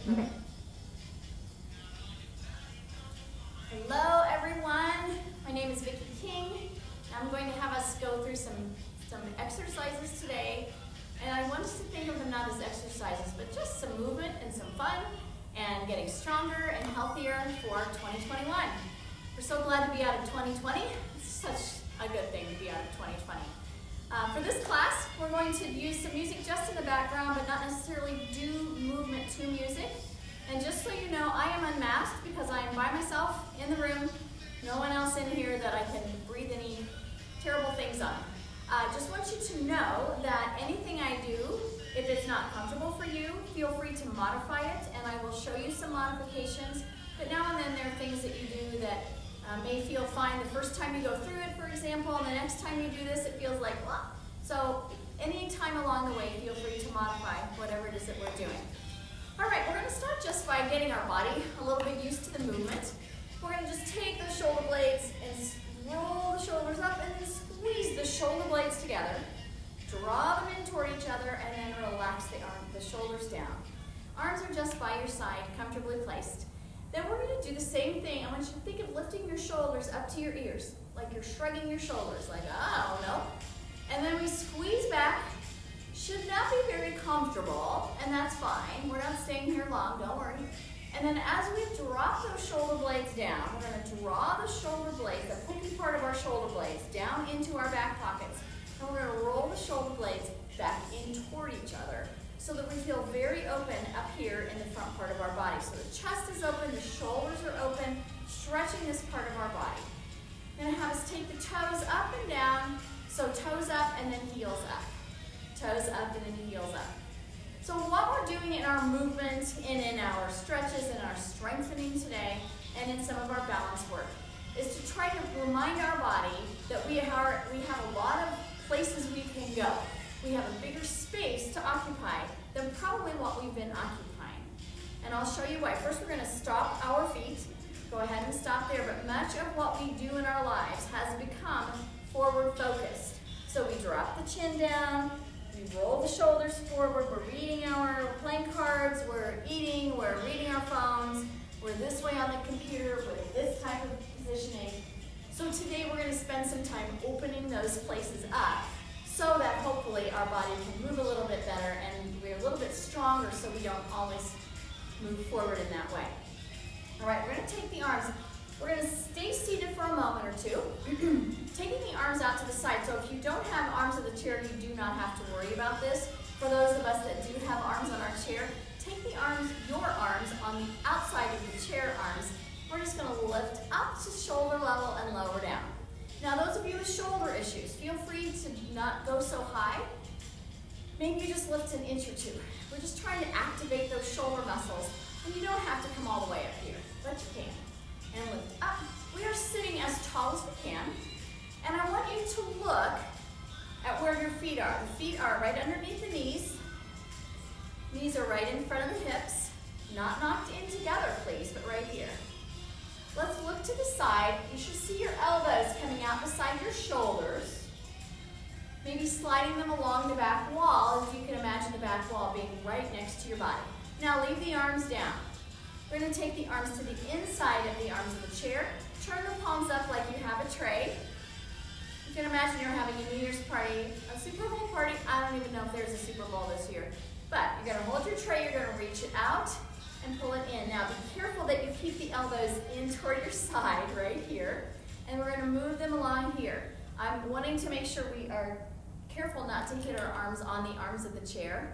Okay. Hello, everyone. My name is Vicki King. I'm going to have us go through some exercises today. And I want us to think of them not as exercises, but just some movement and some fun and getting stronger and healthier for 2021. We're so glad to be out of 2020. It's such a good thing to be out of 2020. For this class, we're going to use some music just in the background, but not necessarily do movement to music. And just so you know, I am unmasked because I am by myself in the room. No one else in here that I can breathe any terrible things on. Just want you to know that anything I do, if it's not comfortable for you, feel free to modify it, and I will show you some modifications. But now and then there are things that you do that may feel fine the first time you go through it, for example, and the next time you do this, it feels like, well. So any time along the way, feel free to modify whatever it is that we're doing. All right, we're going to start just by getting our body a little bit used to the movement. We're going to just take the shoulder blades and roll the shoulders up and then squeeze the shoulder blades together. Draw them in toward each other and then relax the shoulders down. Arms are just by your side, comfortably placed. Then we're going to do the same thing. I want you to think of lifting your shoulders up to your ears, like you're shrugging your shoulders, like, oh, no. And then we squeeze back. Should not be very comfortable, and that's fine. We're not staying here long, don't worry. And then as we drop those shoulder blades down, we're going to draw the shoulder blades, the pointy part of our shoulder blades, down into our back pockets. And we're going to roll the shoulder blades back in toward each other so that we feel very open up here in the front part of our body. So the chest is open, the shoulders are open, stretching this part of our body. I'm going to have us take the toes up and down, so toes up and then heels up. Toes up and then heels up. So what we're doing in our movement and in our stretches and our strengthening today and in some of our balance work is to try to remind our body that we have a lot of places we can go. We have a bigger space to occupy than probably what we've been occupying. And I'll show you why. First, we're going to stop our feet. Go ahead and stop there. But much of what we do in our lives has become forward focused. So we drop the chin down. We roll the shoulders forward, we're reading our playing cards, we're eating, we're reading our phones, we're this way on the computer with this type of positioning. So today we're going to spend some time opening those places up so that hopefully our body can move a little bit better and we're a little bit stronger so we don't always move forward in that way. All right, we're going to take the arms. We're going to stay seated for a moment or two, taking the arms out to the side. So if you don't have arms of the chair, you do not have to worry about this. For those of us that do have arms on our chair, take your arms on the outside of the chair arms. We're just going to lift up to shoulder level and lower down. Now those of you with shoulder issues, feel free to not go so high. Maybe you just lift an inch or two. We're just trying to activate those shoulder muscles, and you don't have to come all the way up here, but you can. And lift up. We are sitting as tall as we can. And I want you to look at where your feet are. The feet are right underneath the knees. Knees are right in front of the hips. Not knocked in together, please, but right here. Let's look to the side. You should see your elbows coming out beside your shoulders. Maybe sliding them along the back wall, if you can imagine the back wall being right next to your body. Now leave the arms down. We're going to take the arms to the inside of the arms of the chair. Turn the palms up like you have a tray. You can imagine you're having a New Year's party, a Super Bowl party. I don't even know if there's a Super Bowl this year. But you're going to hold your tray, you're going to reach it out and pull it in. Now be careful that you keep the elbows in toward your side right here. And we're going to move them along here. I'm wanting to make sure we are careful not to hit our arms on the arms of the chair.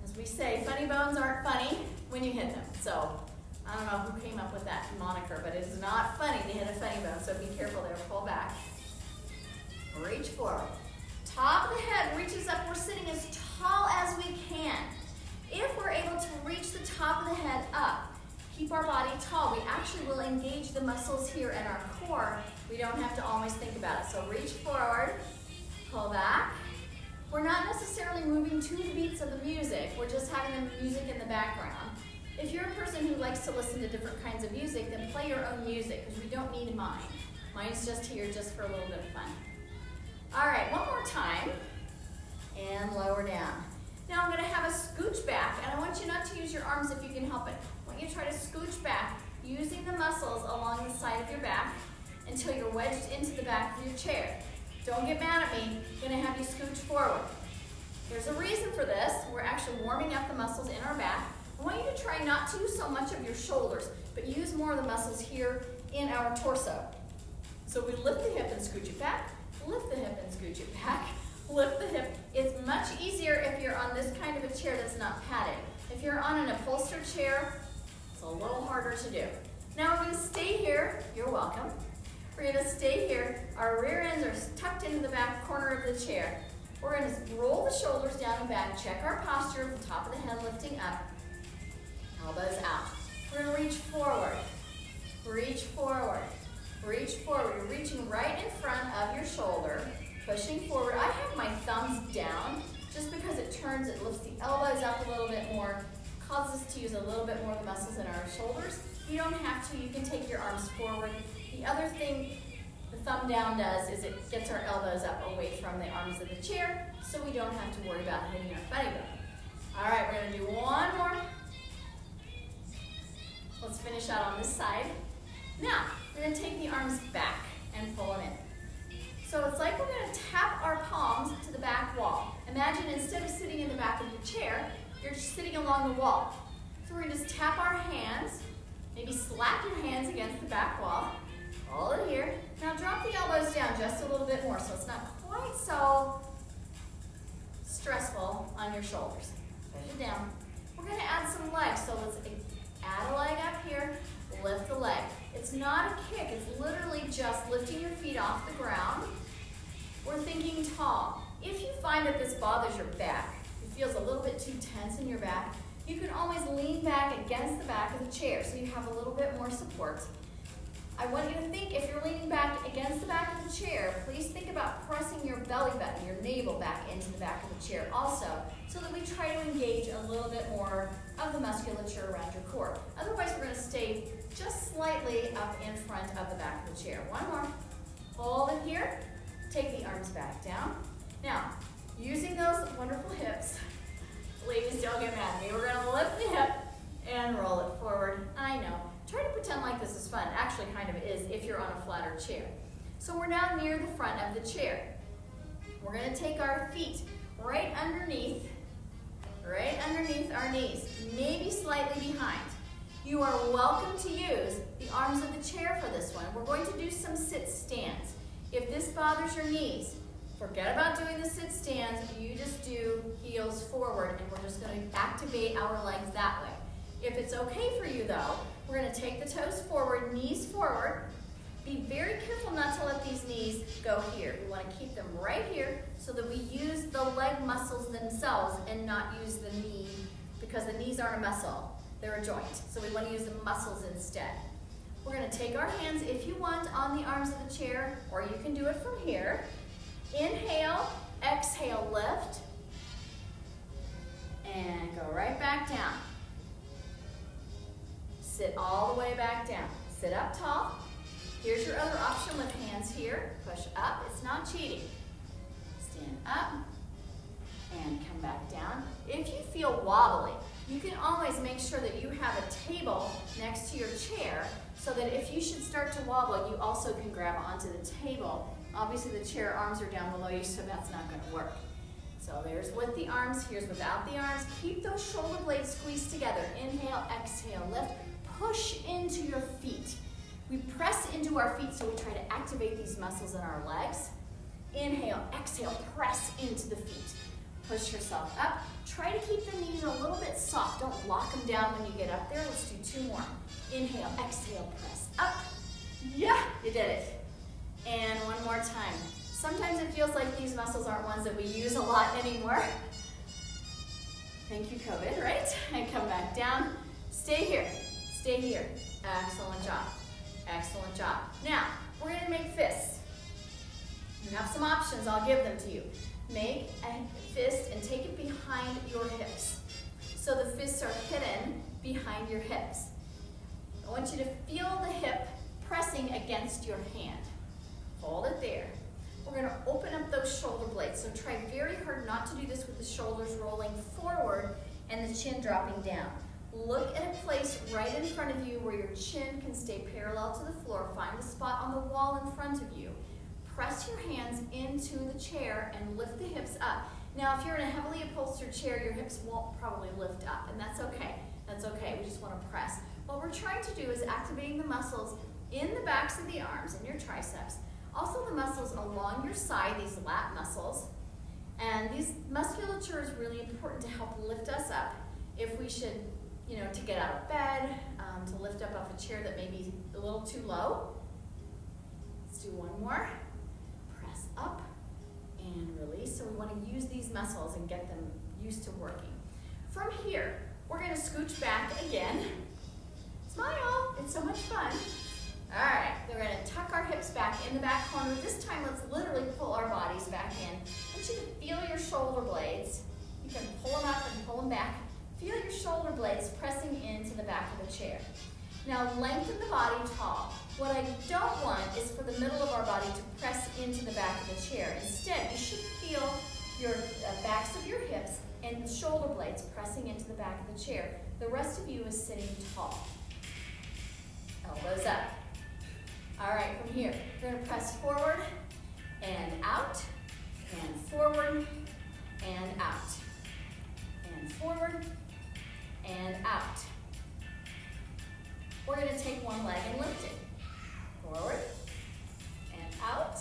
As we say, funny bones aren't funny when you hit them. So I don't know who came up with that moniker, but it's not funny to hit a funny bone, so be careful there. Pull back. Reach forward. Top of the head reaches up. We're sitting as tall as we can. If we're able to reach the top of the head up, keep our body tall, we actually will engage the muscles here in our core. We don't have to always think about it. So reach forward, pull back. We're not necessarily moving to the beats of the music. We're just having the music in the background. If you're a person who likes to listen to different kinds of music, then play your own music, because we don't need mine. Mine's just here just for a little bit of fun. All right, one more time. And lower down. Now I'm going to have a scooch back, and I want you not to use use your arms if you can help it. I want you to try to scooch back, using the muscles along the side of your back until you're wedged into the back of your chair. Don't get mad at me. I'm going to have you scooch forward. There's a reason for this. We're actually warming up the muscles in our back. I want you to try not to use so much of your shoulders, but use more of the muscles here in our torso. So we lift the hip and scooch it back, lift the hip and scooch it back, lift the hip. It's much easier if you're on this kind of a chair that's not padded. If you're on an upholstered chair, it's a little harder to do. Now we're going to stay here. You're welcome. We're going to stay here. Our rear ends are tucked into the back corner of the chair. We're going to roll the shoulders down and back. Check our posture at the top of the head, lifting up. Elbows out. We're going to reach forward. Reach forward. Reach forward. You're reaching right in front of your shoulder, pushing forward. I have my thumbs down just because it turns, it lifts the elbows up a little bit more, causes us to use a little bit more of the muscles in our shoulders. You don't have to. You can take your arms forward. The other thing the thumb down does is it gets our elbows up away from the arms of the chair so we don't have to worry about hitting our funny bone. All right, we're going to do one more. Let's finish out on this side. Now, we're going to take the arms back and pull them in. So it's like we're going to tap our palms to the back wall. Imagine instead of sitting in the back of your chair, you're just sitting along the wall. So we're going to just tap our hands, maybe slap your hands against the back wall. Hold it here. Now drop the elbows down just a little bit more so it's not quite so stressful on your shoulders. Push it down. We're going to add some legs, so let's add a leg up here, lift the leg. It's not a kick, it's literally just lifting your feet off the ground. We're thinking tall. If you find that this bothers your back, it feels a little bit too tense in your back, you can always lean back against the back of the chair so you have a little bit more support. I want you to think, if you're leaning back against the back of the chair, please think about pressing your belly button, your navel back into the back of the chair also, so that we try to engage a little bit more of the musculature around your core. Otherwise, we're going to stay just slightly up in front of the back of the chair. One more. Hold it here. Take the arms back down. Now, using those wonderful hips, ladies, don't get mad at me. We're going to lift the hip and roll it forward. I know. Try to pretend like this is fun. Actually, kind of is if you're on a flatter chair. So we're now near the front of the chair. We're going to take our feet right underneath our knees, maybe slightly behind. You are welcome to use the arms of the chair for this one. We're going to do some sit stands. If this bothers your knees, forget about doing the sit stands. You just do heels forward, and we're just going to activate our legs that way. If it's okay for you, though, we're going to take the toes forward, knees forward. Be very careful not to let these knees go here. We want to keep them right here so that we use the leg muscles themselves and not use the knee, because the knees aren't a muscle. They're a joint. So we want to use the muscles instead. We're going to take our hands, if you want, on the arms of the chair, or you can do it from here. Inhale, exhale, lift, and go right back down. Sit all the way back down. Sit up tall. Here's your other option with hands here. Push up. It's not cheating. Stand up and come back down. If you feel wobbly, you can always make sure that you have a table next to your chair so that if you should start to wobble, you also can grab onto the table. Obviously, the chair arms are down below you, so that's not going to work. So there's with the arms. Here's without the arms. Keep those shoulder blades squeezed together. Inhale, exhale, lift. Push into your feet. We press into our feet, so we try to activate these muscles in our legs. Inhale, exhale, press into the feet. Push yourself up. Try to keep the knees a little bit soft. Don't lock them down when you get up there. Let's do two more. Inhale, exhale, press up. Yeah, you did it. And one more time. Sometimes it feels like these muscles aren't ones that we use a lot anymore. Thank you, COVID, right? And come back down. Stay here. Stay here. Excellent job. Excellent job. Now, we're going to make fists. You have some options. I'll give them to you. Make a fist and take it behind your hips. So the fists are hidden behind your hips. I want you to feel the hip pressing against your hand. Hold it there. We're going to open up those shoulder blades. So try very hard not to do this with the shoulders rolling forward and the chin dropping down. Look at a place right in front of you where your chin can stay parallel to the floor. Find a spot on the wall in front of you. Press your hands into the chair and lift the hips up. Now, if you're in a heavily upholstered chair, your hips won't probably lift up, and that's okay. That's okay. We just want to press. What we're trying to do is activating the muscles in the backs of the arms and your triceps. Also the muscles along your side, these lat muscles. And these musculature is really important to help lift us up if we should, to get out of bed, to lift up off a chair that may be a little too low. Let's do one more. Press up and release. So we want to use these muscles and get them used to working. From here, we're going to scooch back again. Smile, it's so much fun. All right, we're going to tuck our hips back in the back corner. This time, let's literally pull our bodies back in. I want you to feel your shoulder blades. You can pull them up and pull them back. Feel your shoulder blades pressing into the back of the chair. Now, lengthen the body tall. What I don't want is for the middle of our body to press into the back of the chair. Instead, you should feel your backs of your hips and shoulder blades pressing into the back of the chair. The rest of you is sitting tall. Elbows up. All right, from here, we're going to press forward and out, and forward and out, and forward and out. We're going to take one leg and lift it. Forward and out.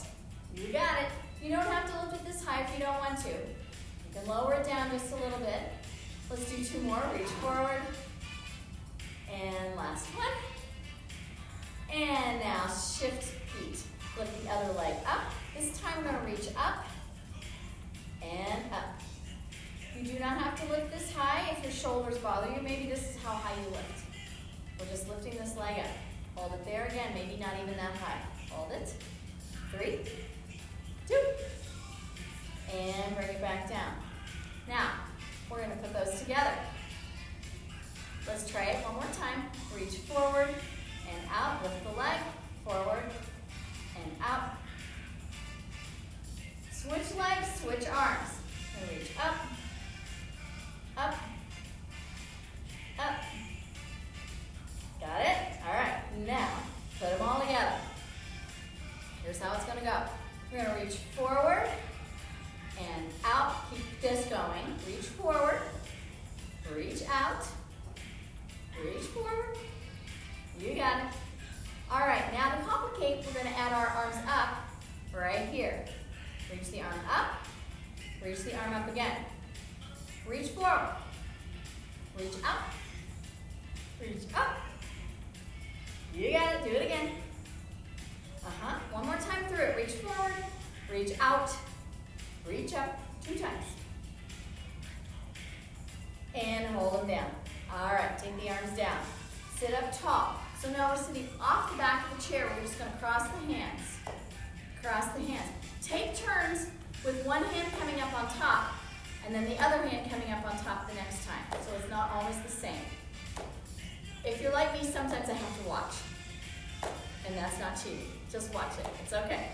You got it. You don't have to lift it this high if you don't want to. You can lower it down just a little bit. Let's do two more. Reach forward. And last one. And now shift feet. Lift the other leg up. This time we're going to reach up and up. You do not have to lift this high if your shoulders bother you. Maybe this is how high you lift. We're just lifting this leg up. Hold it there again, maybe not even that high. Hold it. 3, 2, and bring it back down. Now, we're going to put those together. Let's try it one more time. Reach forward and out. Lift the leg. Forward and out. Switch legs, switch arms. And reach up, up, up. Got it? All right, now put them all together. Here's how it's going to go. We're going to reach forward and out. Keep this going. Reach forward, reach out, reach forward. You got it. All right, now to complicate, we're going to add our arms up right here. Reach the arm up, reach the arm up again. Reach forward, reach up, reach up. You got it. Do it again. One more time through it. Reach forward, reach out, reach up 2 times. And hold them down. All right, take the arms down. Sit up tall. So now we're sitting off the back of the chair. We're just going to cross the hands. Cross the hands. Take turns with one hand coming up on top and then the other hand coming up on top the next time. So it's not always the same. If you're like me, sometimes I have to watch. And that's not cheating. Just watch it. It's okay.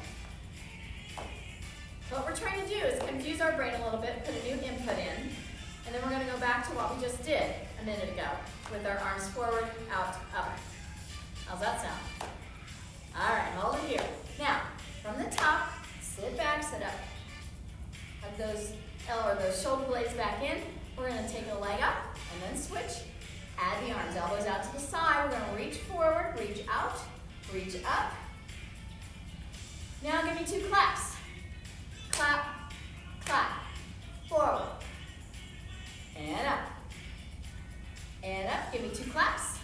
What we're trying to do is confuse our brain a little bit, put a new input in, and then we're going to go back to what we just did a minute ago with our arms forward, out, up. How's that sound? All right, hold it here. Now, from the top, sit back, sit up. Have those shoulder blades back in. We're going to take a leg up and then switch. Add the arms, elbows out to the side. We're going to reach forward, reach out, reach up. Now give me 2 claps. Clap, clap, forward, and up. And up, give me 2 claps.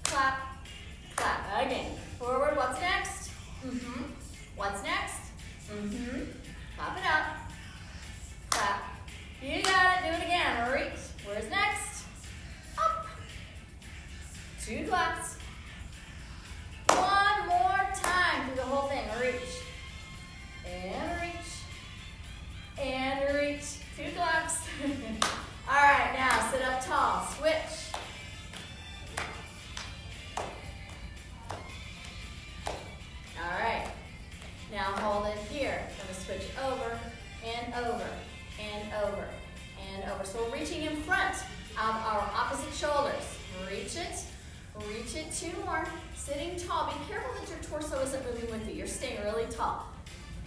Clap, clap. Again, forward, what's next? What's next? Clap it up. Clap. You got it, do it again. Reach, where's next? Up. 2 claps. One more time through the whole thing. Reach. And reach. And reach. 2 claps. All right, now sit up tall. Switch. All right. Now hold it here. I'm going to switch over and over and over and over. So we're reaching in front of our opposite shoulders. Reach it, 2 more. Sitting tall. Be careful that your torso isn't moving with you. You're staying really tall.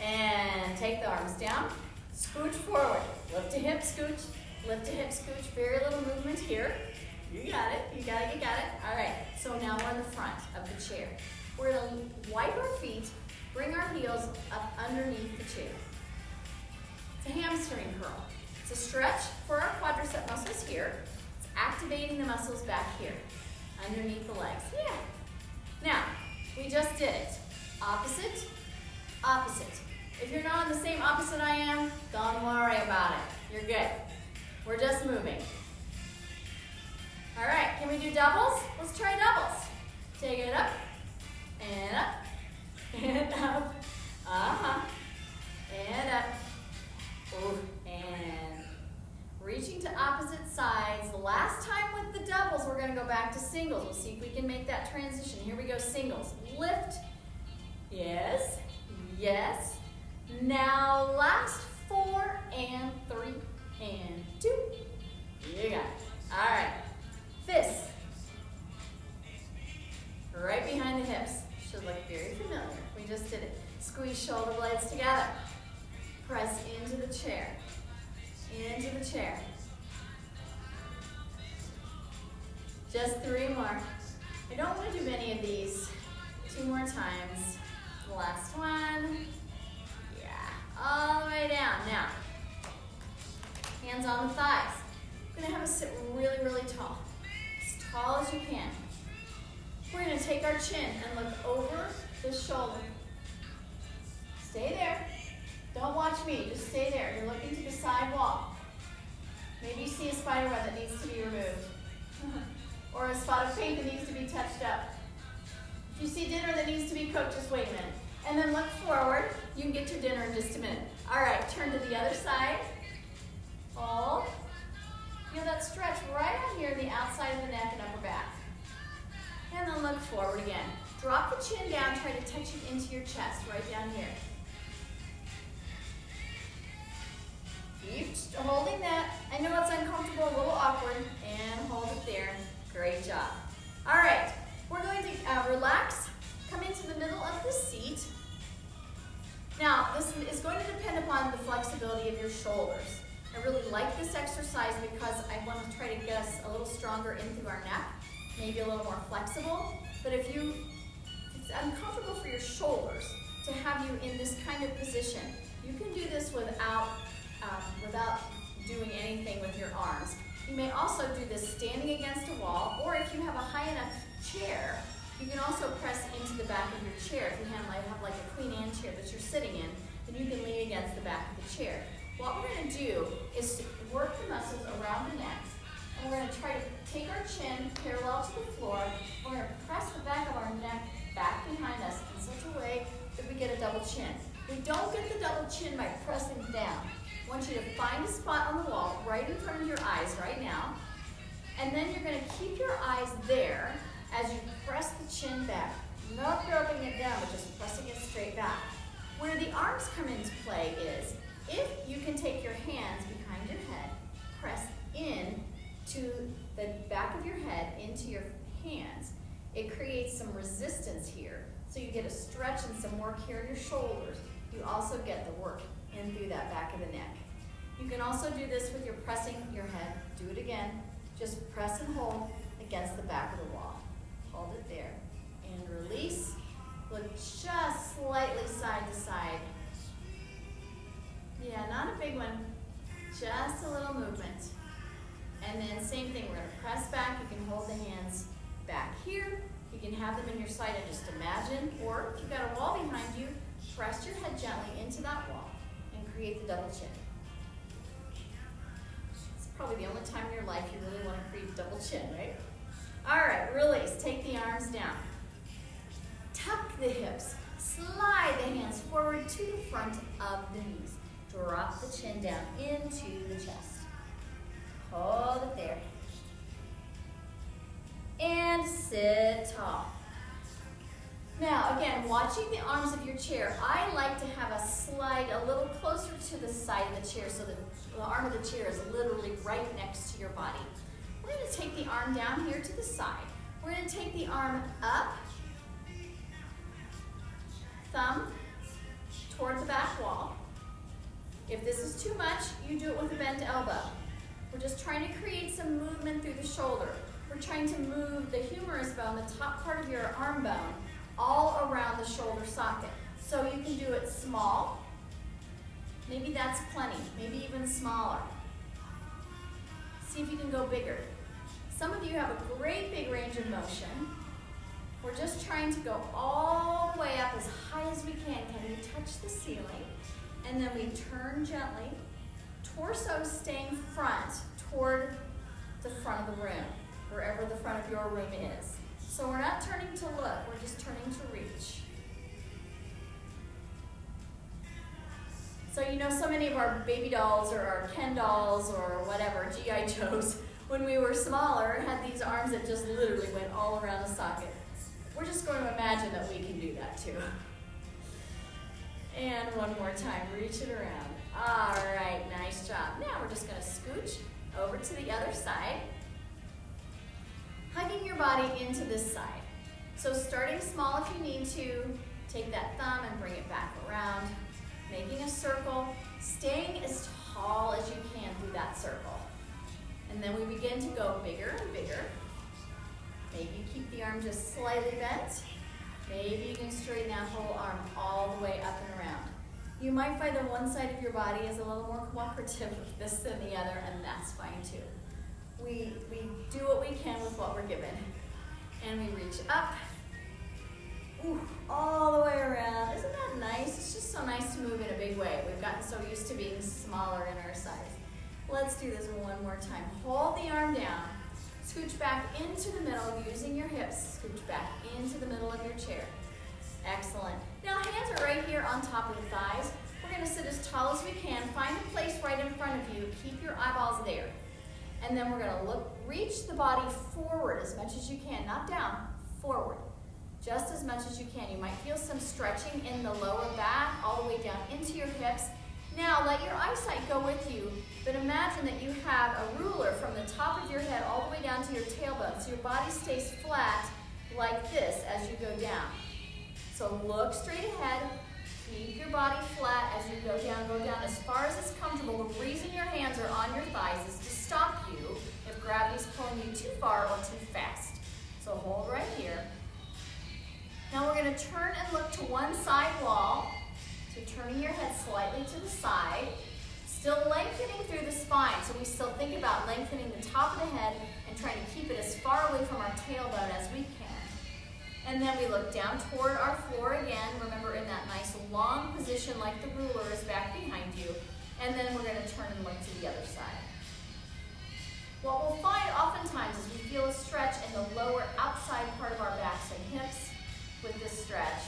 And take the arms down. Scooch forward. Lift a hip, scooch. Lift a hip, scooch. Very little movement here. You got it. You got it. You got it. All right. So now we're in the front of the chair. We're going to wipe our feet. Bring our heels up underneath the chair. It's a hamstring curl. It's a stretch for our quadricep muscles here. It's activating the muscles back here, underneath the legs. Yeah. Now, we just did it. Opposite, opposite. If you're not on the same opposite I am, don't worry about it. You're good. We're just moving. All right, can we do doubles? Let's try doubles. Take it up, and up, and up. And up. Ooh, and reaching to opposite sides. Last time with the doubles, we're going to go back to singles. We'll see if we can make that transition. Here we go, singles. Lift. Yes. Yes. Now last 4 and 3 and 2. You got it. All right. Fists. Right behind the hips. Should look very familiar. We just did it. Squeeze shoulder blades together. Press into the chair. Into the chair. Just 3 more. I don't want to do many of these. 2 more times. The last one. Yeah. All the way down. Now, hands on the thighs. We're going to have us sit really, really tall. As tall as you can. We're going to take our chin and look over the shoulder. Stay there. Don't watch me. Just stay there. You're looking to the side wall. Maybe you see a spider web that needs to be removed. Or a spot of paint that needs to be touched up. If you see dinner that needs to be cooked, just wait a minute. And then look forward. You can get your dinner in just a minute. All right, turn to the other side. Hold. Feel that stretch right on here in the outside of the neck and upper back. And then look forward again. Drop the chin down, try to touch it into your chest, right down here. Keep holding that. I know it's uncomfortable, a little awkward, and hold it there. Great job. All right, we're going to relax, come into the middle of the seat. Now, this is going to depend upon the flexibility of your shoulders. I really like this exercise because I want to try to get us a little stronger in through our neck, maybe a little more flexible. But if it's uncomfortable for your shoulders to have you in this kind of position, you can do this without doing anything with your arms. You may also do this standing against a wall, or if you have a high enough chair, you can also press into the back of your chair. If you have like a Queen Anne chair that you're sitting in, then you can lean against the back of the chair. What we're going to do is work the muscles around the neck, and we're going to try to take our chin parallel to the floor. We're going to press the back of our neck back behind us in such a way that we get a double chin. We don't get the double chin by pressing down. I want you to find a spot on the wall right in front of your eyes right now, and then you're going to keep your eyes there as you press the chin back, not dropping it down, but just pressing it straight back. Where the arms come into play is, if you can take your hands behind your head, press in to the back of your head into your hands, it creates some resistance here. So you get a stretch and some work here in your shoulders. You also get the work in through that back of the neck. You can also do this with your pressing your head. Do it again. Just press and hold against the back of the wall. Hold it there. And release. Look just slightly side to side. Yeah, not a big one. Just a little movement. And then same thing, we're going to press back. You can hold the hands back here. You can have them in your side and just imagine. Or if you've got a wall behind you, press your head gently into that wall and create the double chin. It's probably the only time in your life you really want to create double chin, right? All right, release. Take the arms down. Tuck the hips. Slide the hands forward to the front of the knees. Drop the chin down into the chest. Hold it there. And sit tall. Now, again, watching the arms of your chair, I like to have us slide a little closer to the side of the chair so that the arm of the chair is literally right next to your body. We're going to take the arm down here to the side. We're going to take the arm up, thumb toward the back wall. If this is too much, you do it with a bent elbow. We're just trying to create some movement through the shoulder. We're trying to move the humerus bone, the top part of your arm bone, all around the shoulder socket. So you can do it small. Maybe that's plenty, maybe even smaller. See if you can go bigger. Some of you have a great big range of motion. We're just trying to go all the way up as high as we can. Can we touch the ceiling? And then we turn gently. Torso staying front toward the front of the room, wherever the front of your room is. So we're not turning to look, we're just turning to reach. So you know, so many of our baby dolls or our Ken dolls or whatever, G.I. Joes, when we were smaller, had these arms that just literally went all around the socket. We're just going to imagine that we can do that too. And one more time, reach it around. All right, nice job. Now we're just going to scooch over to the other side, hugging your body into this side. So starting small if you need to, take that thumb and bring it back around, making a circle, staying as tall as you can through that circle. And then we begin to go bigger and bigger. Maybe you keep the arm just slightly bent. Maybe you can straighten that whole arm all the way up and around. You might find that one side of your body is a little more cooperative with this than the other, and that's fine too. We do what we can with what we're given. And we reach up, all the way around. Isn't that nice? It's just so nice to move in a big way. We've gotten so used to being smaller in our size. Let's do this one more time. Hold the arm down. Scooch back into the middle using your hips. Scooch back into the middle of your chair. Excellent. Now hands are right here on top of the thighs. We're going to sit as tall as we can. Find a place right in front of you. Keep your eyeballs there. And then we're going to reach the body forward as much as you can. Not down, forward. Just as much as you can. You might feel some stretching in the lower back, all the way down into your hips. Now let your eyesight go with you, but imagine that you have a ruler from the top of your head all the way down to your tailbone, so your body stays flat like this as you go down. So look straight ahead, keep your body flat as you go down as far as it's comfortable. The reason your hands are on your thighs is to stop you if gravity's pulling you too far or too fast. So hold right here. Now we're going to turn and look to one side wall. So turning your head slightly to the side, still lengthening through the spine. So we still think about lengthening the top of the head and trying to keep it as far away from our tailbone as we can. And then we look down toward our floor again. Remember, in that nice long position like the ruler is back behind you. And then we're going to turn and look to the other side. What we'll find oftentimes is we feel a stretch in the lower outside part of our backs and hips with this stretch.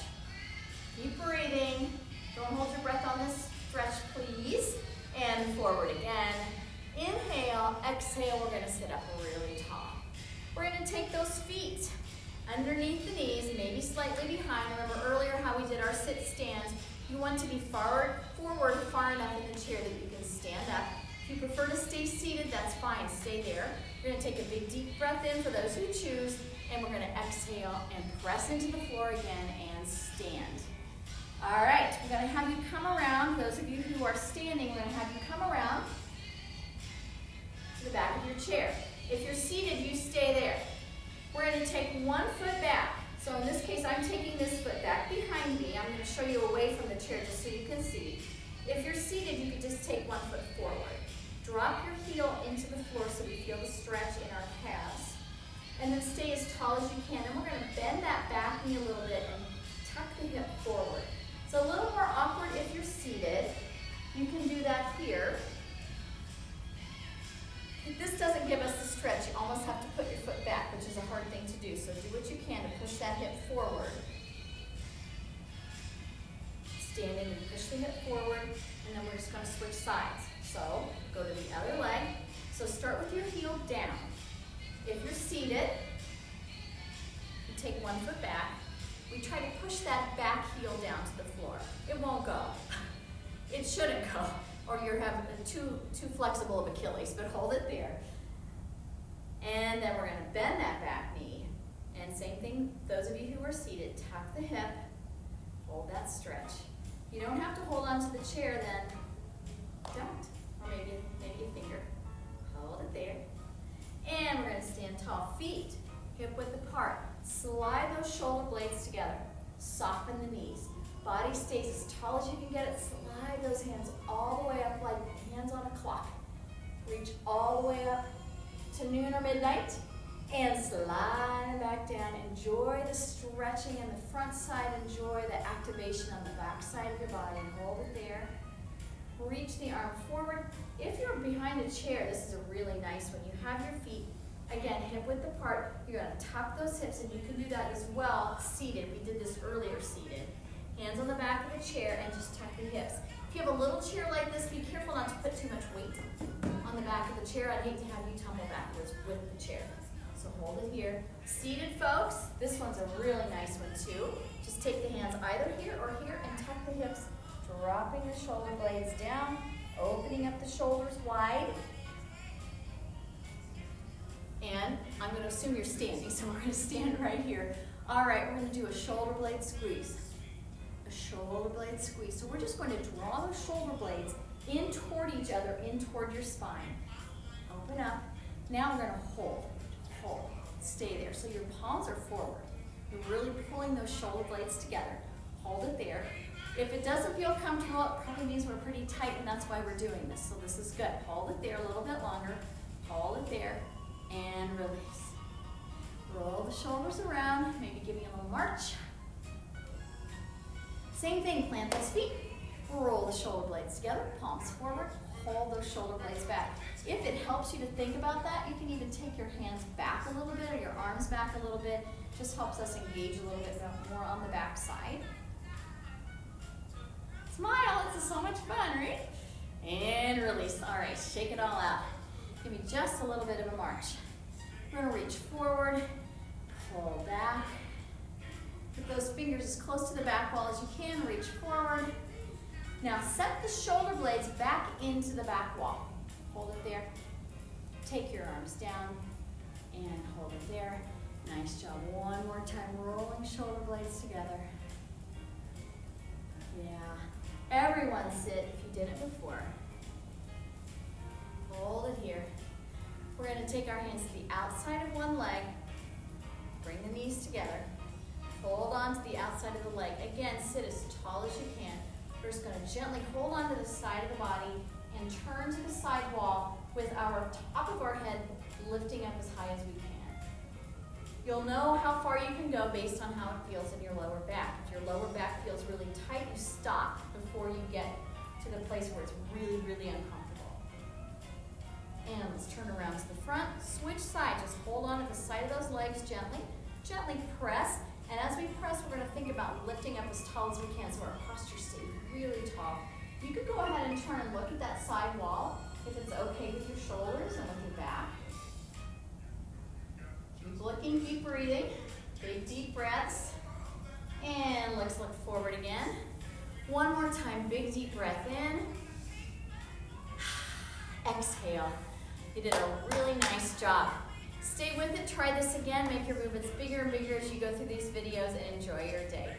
Keep breathing. Don't hold your breath on this stretch, please. And forward again. Inhale, exhale, we're going to sit up really tall. We're going to take those feet underneath the knees, maybe slightly behind. Remember earlier how we did our sit stands. You want to be forward far enough in the chair that you can stand up. If you prefer to stay seated, that's fine. Stay there. You're going to take a big deep breath in for those who choose, and we're going to exhale and press into the floor again and stand. All right, I'm going to have you come around. Those of you who are standing, we're going to have you come around to the back of your chair. If you're seated, you stay there. We're going to take one foot back. So in this case, I'm taking this foot back behind me. I'm going to show you away from the chair just so you can see. If you're seated, you can just take one foot forward. Drop your heel into the floor so we feel the stretch in our calves. And then stay as tall as you can. And we're going to bend that back knee a little bit and tuck the hip forward. So a little more awkward if you're seated. You can do that here. If this doesn't give us the stretch, you almost have to put your foot back, which is a hard thing to do. So do what you can to push that hip forward. Stand in and push the hip forward, and then we're just going to switch sides. So go to the other leg. So start with your heel down. If you're seated, you take one foot back. We try to push that back heel down to the floor. It won't go. It shouldn't go, or you have too flexible of Achilles, but hold it there. And then we're going to bend that back knee And same thing, those of you who are seated, tuck the hip, hold that stretch. You don't have to hold onto the chair then, don't. Or maybe a finger. Hold it there. And we're gonna stand tall, feet hip width apart. Slide those shoulder blades together. Soften the knees. Body stays as tall as you can get it. Slide those hands all the way up like hands on a clock. Reach all the way up to noon or midnight. And slide back down. Enjoy the stretching in the front side. Enjoy the activation on the back side of your body. Hold it there. Reach the arm forward. If you're behind a chair, this is a really nice one. You have your feet, again, hip width apart. You're going to tuck those hips, and you can do that as well seated. We did this earlier seated. Hands on the back of the chair and just tuck the hips. If you have a little chair like this, be careful not to put too much weight on the back of the chair. I'd hate to have you tumble backwards with the chair. So hold it here. Seated folks, this one's a really nice one too. Just take the hands either here or here and tuck the hips, dropping the shoulder blades down, opening up the shoulders wide. And I'm going to assume you're standing, so we're going to stand right here. All right, we're going to do a shoulder blade squeeze. A shoulder blade squeeze. So we're just going to draw those shoulder blades in toward each other, in toward your spine. Open up. Now we're going to hold. Hold. Stay there. So your palms are forward. You're really pulling those shoulder blades together. Hold it there. If it doesn't feel comfortable, it probably means we're pretty tight, and that's why we're doing this. So this is good. Hold it there a little bit longer. Hold it there, and release. Roll the shoulders around, maybe giving a little march. Same thing, plant those feet. Roll the shoulder blades together, palms forward. Hold those shoulder blades back. If it helps you to think about that, you can even take your hands back a little bit or your arms back a little bit. Just helps us engage a little bit more on the back side. Smile, this is so much fun, right? And release. All right, shake it all out. Give me just a little bit of a march. We're gonna reach forward, pull back. Get those fingers as close to the back wall as you can, reach forward. Now set the shoulder blades back into the back wall. Hold it there. Take your arms down and hold it there. Nice job. One more time, rolling shoulder blades together. Yeah. Everyone sit if you did it before. Hold it here. We're going to take our hands to the outside of one leg. Bring the knees together. Hold on to the outside of the leg. Again, sit as tall as you can. We're just going to gently hold on to the side of the body and turn to the side wall with our top of our head lifting up as high as we can. You'll know how far you can go based on how it feels in your lower back. If your lower back feels really tight, you stop before you get to the place where it's really, really uncomfortable. And let's turn around to the front. Switch sides. Just hold on to the side of those legs gently. Gently press. And as we press, we're going to think about lifting up as tall as we can so our posture stays really tall. You could go ahead and turn and look at that side wall if it's okay with your shoulders and with your back. Keep looking, keep breathing. Big deep breaths. And let's look forward again. One more time, big deep breath in. Exhale. You did a really nice job. Stay with it, try this again, make your movements bigger and bigger as you go through these videos, and enjoy your day.